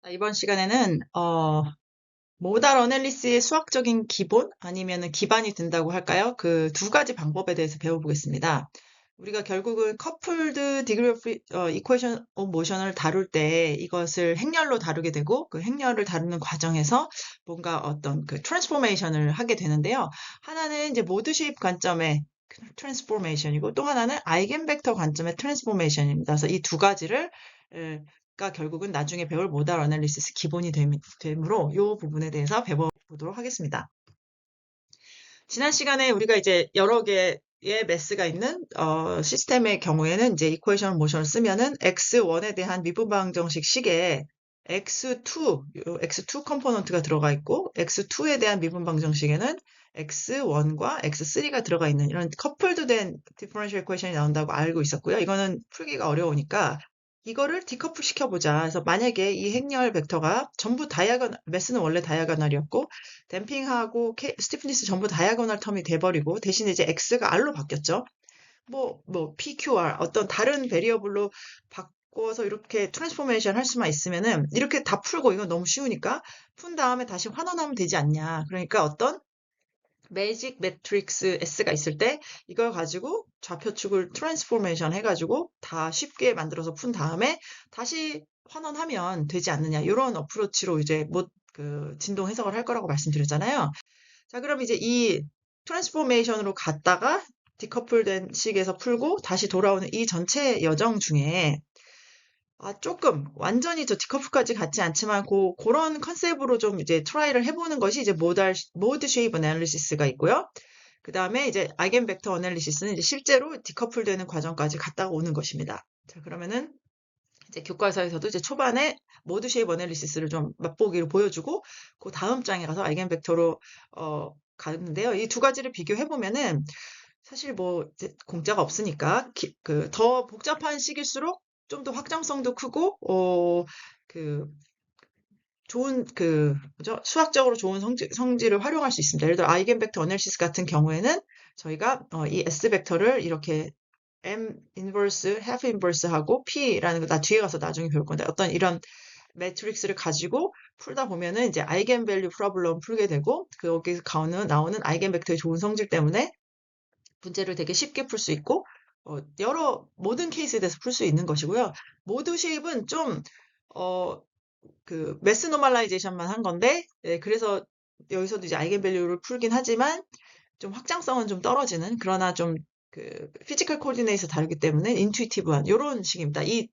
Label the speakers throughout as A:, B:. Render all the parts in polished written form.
A: 이번 시간에는 모달 어널리시스의 수학적인 기본 아니면은 기반이 된다고 할까요? 그 두 가지 방법에 대해서 배워보겠습니다. 우리가 결국은 커플드 디그리 오브 이퀘이션 오브 모션을 다룰 때 이것을 행렬로 다루게 되고 그 행렬을 다루는 과정에서 뭔가 어떤 그 트랜스포메이션을 하게 되는데요. 하나는 이제 모드 쉐입 관점의 트랜스포메이션이고 또 하나는 아이겐벡터 관점의 트랜스포메이션입니다. 그래서 이 두 가지를 가 결국은 나중에 배울 모달 어널리시스 기본이 되므로 이 부분에 대해서 배워보도록 하겠습니다. 지난 시간에 우리가 이제 여러 개의 매스가 있는 시스템의 경우에는 이제 이퀘이션 모션을 쓰면은 x1에 대한 미분방정식 식에 x2 컴포넌트가 들어가 있고 x2에 대한 미분방정식에는 x1과 x3가 들어가 있는 이런 커플드 된 디퍼런셜 이퀘이션이 나온다고 알고 있었고요. 이거는 풀기가 어려우니까 이거를 디커플 시켜보자. 그래서 만약에 이 행렬 벡터가 전부 매스는 원래 다이아고널이었고 댐핑하고 스티프니스 전부 다이아고널 텀이 돼버리고 대신에 이제 x가 r로 바뀌었죠. PQR 어떤 다른 베리어블로 바꿔서 이렇게 트랜스포메이션 할 수만 있으면은 이렇게 다 풀고 이건 너무 쉬우니까 푼 다음에 다시 환원하면 되지 않냐. 그러니까 어떤 매직 매트릭스 S가 있을 때 이걸 가지고 좌표축을 트랜스포메이션 해가지고 다 쉽게 만들어서 푼 다음에 다시 환원하면 되지 않느냐. 이런 어프로치로 이제 진동 해석을 할 거라고 말씀드렸잖아요. 자, 그럼 이제 이 트랜스포메이션으로 갔다가 디커플된 식에서 풀고 다시 돌아오는 이 전체 여정 중에 조금 완전히 저 디커플까지 같지 않지만 그런 컨셉으로 좀 이제 트라이를 해보는 것이 이제 모드 쉐입 애널리시스가 있고요. 그 다음에 이제 아이겐벡터 애널리시스는 이제 실제로 디커플되는 과정까지 갔다가 오는 것입니다. 자, 그러면은 이제 교과서에서도 이제 초반에 모드 쉐입 애널리시스를 좀 맛보기로 보여주고 그 다음 장에 가서 아이겐벡터로 가는데요. 이 두 가지를 비교해 보면은 사실 뭐 이제 공짜가 없으니까 더 복잡한 식일수록 좀 더 확장성도 크고 그 좋은 뭐죠? 수학적으로 좋은 성질을 활용할 수 있습니다. 예를 들어 아이겐벡터 어널리시스 같은 경우에는 저희가 이 S 벡터를 이렇게 M 인버스, half 인버스 하고 P라는 거 나 뒤에 가서 나중에 배울 건데 어떤 이런 매트릭스를 가지고 풀다 보면은 이제 아이겐밸류 프로블럼 풀게 되고 거기서 나오는 아이겐벡터의 좋은 성질 때문에 문제를 되게 쉽게 풀 수 있고 모든 케이스에 대해서 풀 수 있는 것이고요. 모드 쉐입은 좀 매스 노멀라이제이션만 한 건데 그래서 여기서도 이제 아이겐밸류를 풀긴 하지만 좀 확장성은 좀 떨어지는 그러나 좀 피지컬 코디네이터 다르기 때문에 인투이티브한 이런 식입니다. 이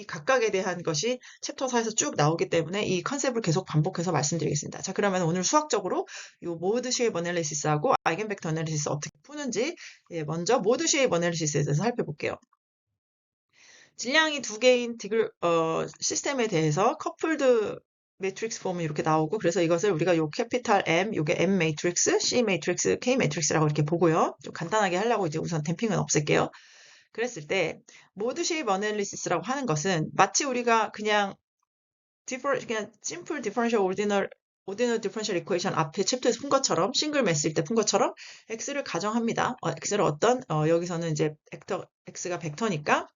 A: 각각에 대한 것이 챕터 4에서 쭉 나오기 때문에 이 컨셉을 계속 반복해서 말씀드리겠습니다. 자, 그러면 오늘 수학적으로 이 모드 쉐입 어널리시스하고 아이겐벡터 어널리시스 어떻게 푸는지 먼저 모드 쉐입 어널리시스에 대해서 살펴볼게요. 질량이 두 개인 시스템에 대해서 커플드 매트릭스 폼이 이렇게 나오고 그래서 이것을 우리가 요 캐피탈 M, 요게 M 매트릭스, C 매트릭스, K 매트릭스라고 이렇게 보고요. 좀 간단하게 하려고 이제 우선 댐핑은 없앨게요. 그랬을 때 모드 쉐입 어널리시스라고 하는 것은 마치 우리가 그냥 심플 디퍼런셜 오디널 디퍼런셜 이퀘이션 앞에 챕터에서 푼 것처럼 싱글 매스일 때 푼 것처럼 x를 가정합니다. x를 여기서는 이제 x가 벡터니까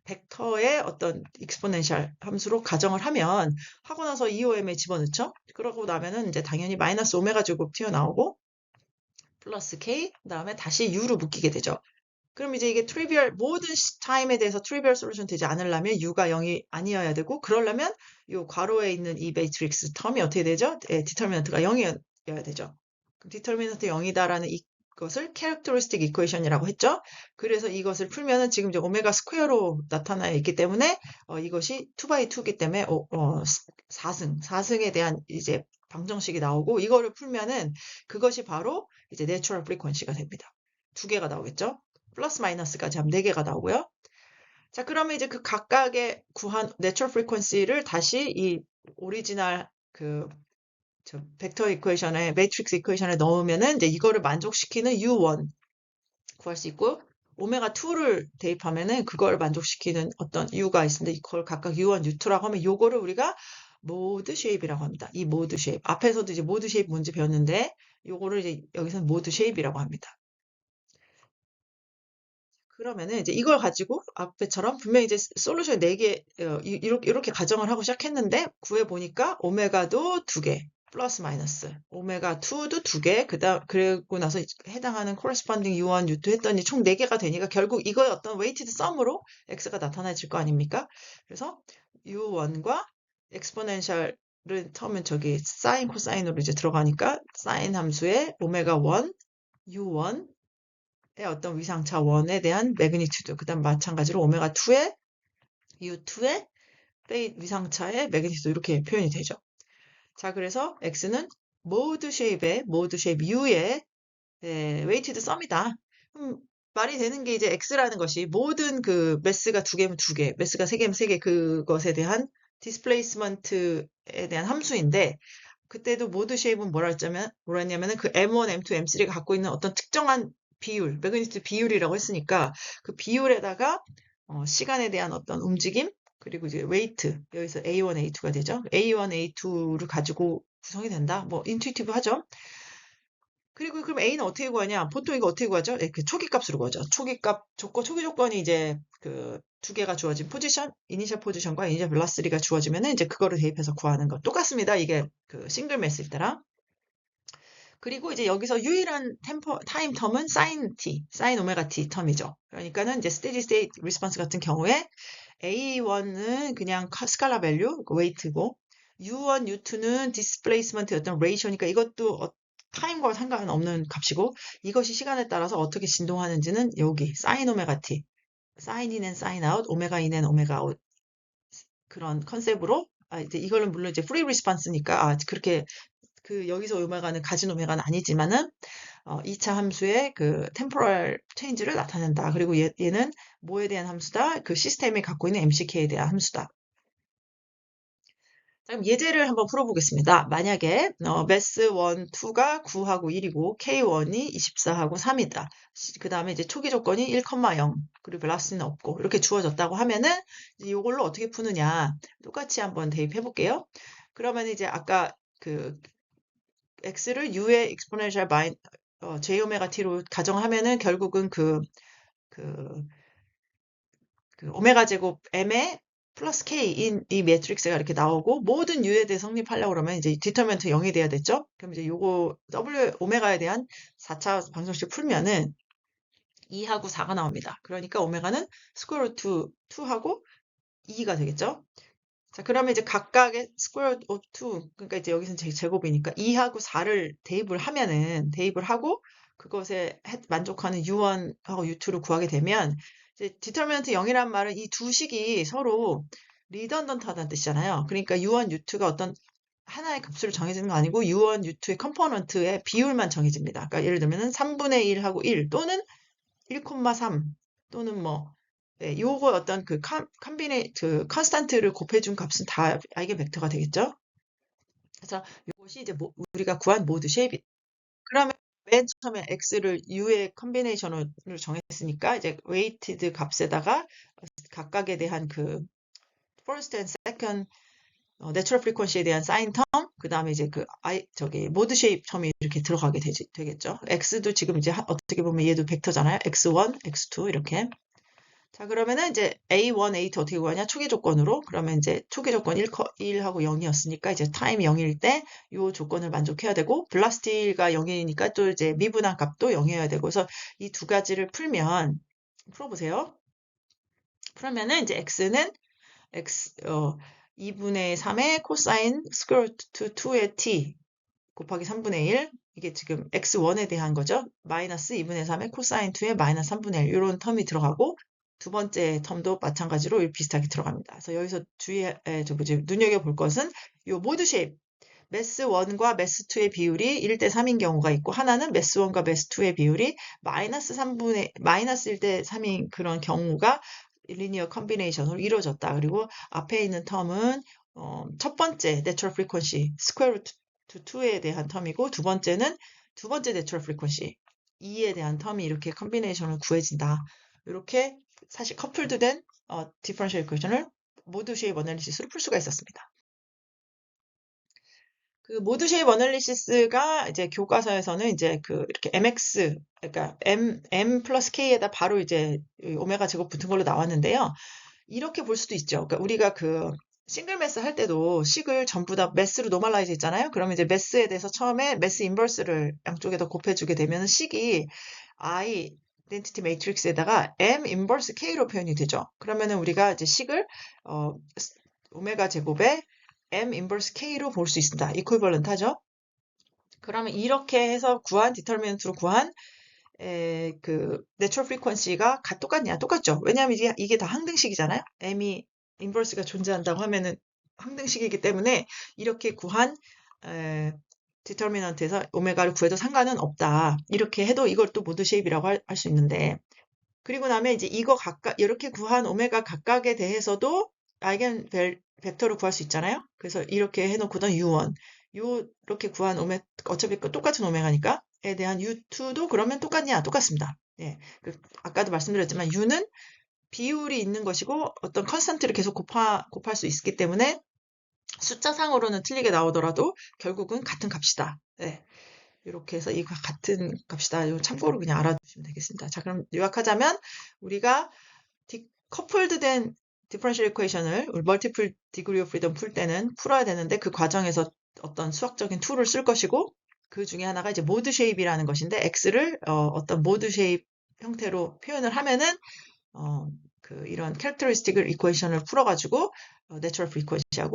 A: 벡터의 어떤 익스포넨셜 함수로 가정을 하고 나서 EOM에 집어넣죠. 그러고 나면은 이제 당연히 마이너스 오메가 제곱 튀어나오고 플러스 k 그다음에 다시 u로 묶이게 되죠. 그럼 이제 이게 모든 타임에 대해서 트리비얼 솔루션 되지 않으려면 u가 0이 아니어야 되고 그러려면 이 괄호에 있는 이 매트릭스 텀이 어떻게 되죠? 디터미넌트가 0이어야 되죠. 그럼 디터미넌트 0이다라는 이것을 캐릭터리스틱 이퀘이션이라고 했죠. 그래서 이것을 풀면은 지금 이제 오메가 스퀘어로 나타나 있기 때문에 이것이 2x2이기 때문에 4승에 대한 이제 방정식이 나오고 이거를 풀면은 그것이 바로 이제 내추럴 프리퀀시가 됩니다. 두 개가 나오겠죠? 플러스 마이너스까지 하면 4개가 나오고요. 자, 그러면 이제 그 각각의 구한 내추럴 프리퀀시를 다시 이 오리지널 벡터 이퀘이션에 매트릭스 이퀘이션에 넣으면은 이제 이거를 만족시키는 U1 구할 수 있고 오메가 2를 대입하면은 그걸 만족시키는 어떤 U가 있는데 이걸 각각 U1, U2라고 하면 요거를 우리가 모드 쉐입이라고 합니다. 이 모드 쉐입. 앞에서도 이제 모드 쉐입 뭔지 배웠는데 요거를 이제 여기서는 모드 쉐입이라고 합니다. 그러면은 이제 이걸 가지고 앞에처럼 분명히 이제 솔루션 4개, 이렇게 가정을 하고 시작했는데, 구해보니까 오메가도 2개, 플러스 마이너스. 오메가2도 2개, 그리고 나서 해당하는 corresponding U1, U2 했더니 총 4개가 되니까 결국 이거의 어떤 weighted sum으로 X가 나타나질 거 아닙니까? 그래서 U1과 exponential은 처음엔 저기 사인, 코사인으로 이제 들어가니까 사인 함수의 오메가1, U1, 의 어떤 위상차 1에 대한 매그니튜드, 그 다음 마찬가지로 오메가2의 U2의 위상차의 매그니튜드 이렇게 표현이 되죠. 자, 그래서 X는 모드 쉐입 U의 웨이티드 썸이다. 말이 되는 게 이제 X라는 것이 모든 그 매스가 2개면 2개, 매스가 3개면 3개 그것에 대한 디스플레이스먼트에 대한 함수인데, 그때도 모드 쉐입은 뭐랬냐면은 그 M1, M2, M3가 갖고 있는 어떤 특정한 비율, 매그니튜드 비율이라고 했으니까 그 비율에다가 시간에 대한 어떤 움직임, 그리고 이제 웨이트, 여기서 A1, A2가 되죠. A1, A2를 가지고 구성이 된다. 뭐 인투이티브 하죠. 그리고 그럼 A는 어떻게 구하냐? 보통 이거 어떻게 구하죠? 그 초기 값으로 구하죠. 초기 조건이 이제 그 2개가 주어진 포지션, 이니셜 포지션과 이니셜 벨로시티가 주어지면은 이제 그거를 대입해서 구하는 거 똑같습니다. 이게 그 싱글 매스일 때랑. 그리고 이제 여기서 유일한 타임 텀은 사인 오메가 t 텀이죠. 그러니까는 이제 스테디 스테이트 리스폰스 같은 경우에 A1은 그냥 스칼라 밸류, 웨이트고, U1, U2는 디스플레이스먼트 어떤 레이셔니까 이것도 타임과 상관은 없는 값이고, 이것이 시간에 따라서 어떻게 진동하는지는 여기 사인 오메가 t, 사인 인앤 사인 아웃, 오메가 인앤 오메가 아웃 그런 컨셉으로 이제 이거는 물론 이제 프리 리스폰스니까 그렇게 그 여기서 오메가는 가진 오메가는 아니지만은 2차 함수의 그 템포럴 체인지를 나타낸다. 그리고 얘는 뭐에 대한 함수다? 그 시스템이 갖고 있는 MCK에 대한 함수다. 그럼 예제를 한번 풀어보겠습니다. 만약에 매스 1, 2가 9하고 1이고 K1이 24하고 3이다. 그 다음에 이제 초기 조건이 1,0 그리고 벨라시티는 없고 이렇게 주어졌다고 하면은 이제 이걸로 어떻게 푸느냐 똑같이 한번 대입해 볼게요. 그러면 이제 아까 그 x를 u의 exponential j 오메가 t로 가정하면은 결국은 그 오메가 제곱 m의 플러스 k인 이 매트릭스가 이렇게 나오고 모든 u에 대해 성립하려고 그러면 이제 디터미넌트 0이 돼야 됐죠? 그럼 이제 요거 w 오메가에 대한 4차 방정식 풀면은 2하고 4가 나옵니다. 그러니까 오메가는 스퀘어 루트 2하고 2가 되겠죠? 자, 그러면 이제 각각의 square root of 2, 그러니까 이제 여기서는 제곱이니까 2하고 4를 대입을 하고 그것에 만족하는 U1하고 U2를 구하게 되면 이제 determinant 0이란 말은 이 두 식이 서로 redundant하다는 뜻이잖아요. 그러니까 U1, U2가 어떤 하나의 값으로 정해지는 거 아니고 U1, U2의 컴포넌트의 비율만 정해집니다. 그러니까 예를 들면은 3분의 1하고 1 또는 1,3 또는 뭐 요거 어떤 그 컨스탄트를 곱해준 값은 다 아이겐 벡터가 되겠죠. 그래서 이것이 이제 우리가 구한 모드 쉐입이. 그러면 맨 처음에 x를 u의 컨비네이션으로 정했으니까 이제 웨이티드 값에다가 각각에 대한 그 first and second 내추럴 프리퀀시에 대한 사인 텀, 그 다음에 이제 저기 모드 쉐입 텀이 이렇게 들어가게 되겠죠. x도 지금 이제 어떻게 보면 얘도 벡터잖아요. x1, x2 이렇게. 자, 그러면은 이제 A1, A2 어떻게 구하냐? 초기 조건으로. 그러면 이제 초기 조건 1하고 0이었으니까 이제 타임 0일 때 이 조건을 만족해야 되고, 블라스티가 0이니까 또 이제 미분한 값도 0이어야 되고, 그래서 이 두 가지를 풀어보세요. 풀면은 이제 x는 2분의 3의 코사인 스퀘어 루트 2의 t 곱하기 3분의 1. 이게 지금 x1에 대한 거죠. 마이너스 2분의 3의 코사인 2의 마이너스 3분의 1. 이런 텀이 들어가고, 두 번째 텀도 마찬가지로 비슷하게 들어갑니다. 그래서 여기서 눈여겨볼 것은 이 모드 쉐입, 매스 1과 매스 2의 비율이 1대 3인 경우가 있고, 하나는 매스 1과 매스 2의 비율이 마이너스 1대 3인 그런 경우가 리니어 컨비네이션으로 이루어졌다. 그리고 앞에 있는 텀은 첫 번째 내추럴 프리퀀시 스퀘어 루트 2에 대한 텀이고, 두 번째 내추럴 프리퀀시 2에 대한 텀이 이렇게 컨비네이션을 구해진다. 이렇게 사실 커플드 된 디퍼런셜 이퀘이션을 모드 쉐입 어널리시스로 풀 수가 있었습니다. 그 모드 쉐입 어널리시스가 이제 교과서에서는 이제 그 이렇게 mx 그러니까 m 플러스 k에다 바로 이제 오메가 제곱 붙은 걸로 나왔는데요. 이렇게 볼 수도 있죠. 그러니까 우리가 그 싱글 매스 할 때도 식을 전부 다 매스로 노멀라이즈 했잖아요. 그러면 이제 매스에 대해서 처음에 매스 인버스를 양쪽에다 곱해주게 되면 식이 아이덴티티 매트릭스에다가 m 인버스 k로 표현이 되죠. 그러면은 우리가 이제 식을 어, 오메가 제곱에 m 인버스 k로 볼 수 있습니다. 이퀄벌런트 하죠. 그러면 이렇게 해서 구한 디터미넌트로 구한 그 내추럴 프리퀀시가 똑같냐? 똑같죠. 왜냐하면 이게 다 항등식이잖아요. m이 인버스가 존재한다고 하면은 항등식이기 때문에 이렇게 구한 디터미넌트에서 오메가를 구해도 상관은 없다. 이렇게 해도 이걸 또 모드 쉐입이라고 할 수 있는데 그리고 나면 이제 이거 각각 이렇게 구한 오메가 각각에 대해서도 아이겐 벡터를 구할 수 있잖아요. 그래서 이렇게 해놓고는 U1, 이렇게 구한 어차피 똑같은 오메가니까에 대한 U2도 그러면 똑같냐? 똑같습니다. 예, 아까도 말씀드렸지만 U는 비율이 있는 것이고 어떤 컨스턴트를 계속 곱할 수 있기 때문에 숫자상으로는 틀리게 나오더라도 결국은 같은 값이다. 예. 이렇게 해서 이거 같은 값이다. 이거 참고로 그냥 알아두시면 되겠습니다. 자, 그럼 요약하자면 우리가 커플드 된 디퍼런셜 이퀘이션을 멀티플 디그리 오브 프리덤 풀 때는 풀어야 되는데 그 과정에서 어떤 수학적인 툴을 쓸 것이고 그 중에 하나가 이제 모드 쉐입이라는 것인데 x를 어떤 모드 쉐입 형태로 표현을 하면은 이런 캐릭터리스틱을 이퀘이션을 풀어가지고 내추럴 프리퀀시하고